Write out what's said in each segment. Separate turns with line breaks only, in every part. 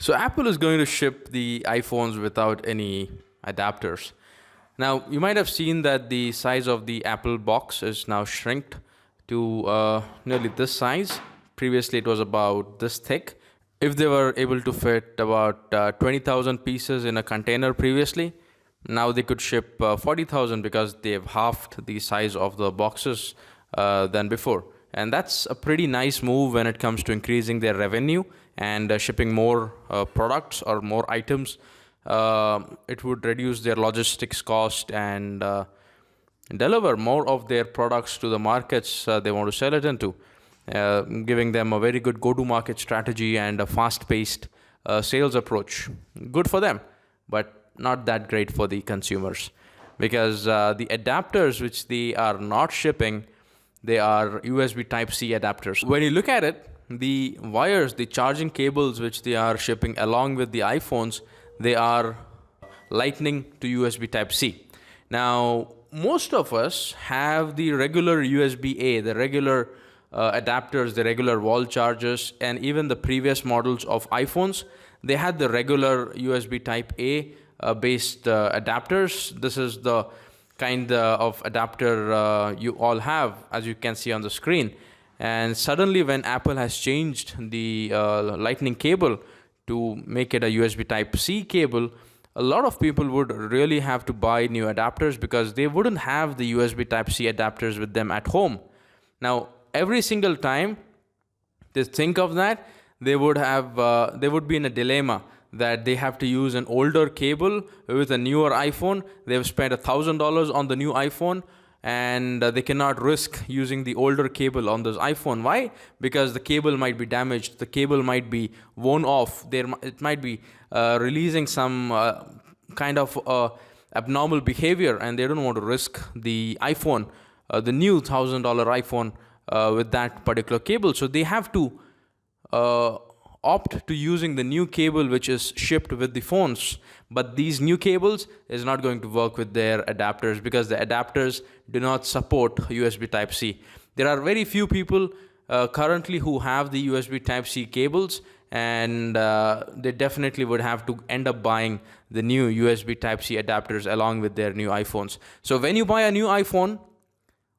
So Apple is going to ship the iPhones without any adapters. Now, you might have seen that the size of the Apple box is now shrinked to nearly this size. Previously, it was about this thick. If they were able to fit about 20,000 pieces in a container previously, now they could ship 40,000 because they've halved the size of the boxes than before. And that's a pretty nice move when it comes to increasing their revenue and shipping more products or more items. It would reduce their logistics cost and deliver more of their products to the markets they want to sell it into, giving them a very good go-to-market strategy and a fast-paced sales approach. Good for them, but not that great for the consumers, because the adapters which they are not shipping, they are USB Type-C adapters. When you look at it, the wires, the charging cables which they are shipping along with the iPhones, they are Lightning to USB Type-C. Now, most of us have the regular USB-A, the regular adapters, the regular wall chargers, and even the previous models of iPhones, they had the regular USB Type-A based adapters. This is the kind of adapter you all have, as you can see on the screen. And suddenly when Apple has changed the lightning cable to make it a USB Type-C cable, a lot of people would really have to buy new adapters because they wouldn't have the USB Type-C adapters with them at home. Now, every single time they think of that, they would be in a dilemma that they have to use an older cable with a newer iPhone. They've spent $1,000 on the new iPhone, and they cannot risk using the older cable on this iPhone. Why? Because the cable might be damaged, the cable might be worn off, it might be releasing some kind of abnormal behavior, and they don't want to risk the iPhone, the new $1,000 iPhone with that particular cable. So they have to opt to using the new cable which is shipped with the phones. But these new cables is not going to work with their adapters because the adapters do not support USB Type-C. There are very few people currently who have the USB Type-C cables, and they definitely would have to end up buying the new USB Type-C adapters along with their new iPhones. So when you buy a new iPhone,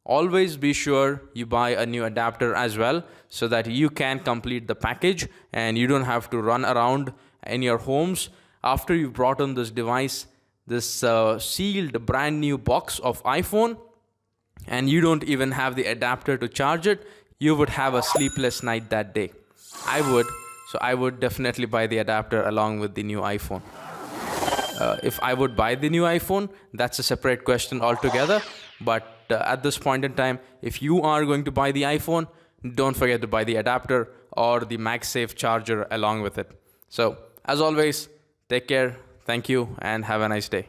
always be sure you buy a new adapter as well, so that you can complete the package and you don't have to run around in your homes after you've brought in this device, this sealed brand new box of iPhone, and you don't even have the adapter to charge it. You would have a sleepless night that day. I would definitely buy the adapter along with the new iPhone. If I would buy the new iPhone, that's a separate question altogether. But at this point in time, if you are going to buy the iPhone, don't forget to buy the adapter or the MagSafe charger along with it. So, as always, take care, thank you, and have a nice day.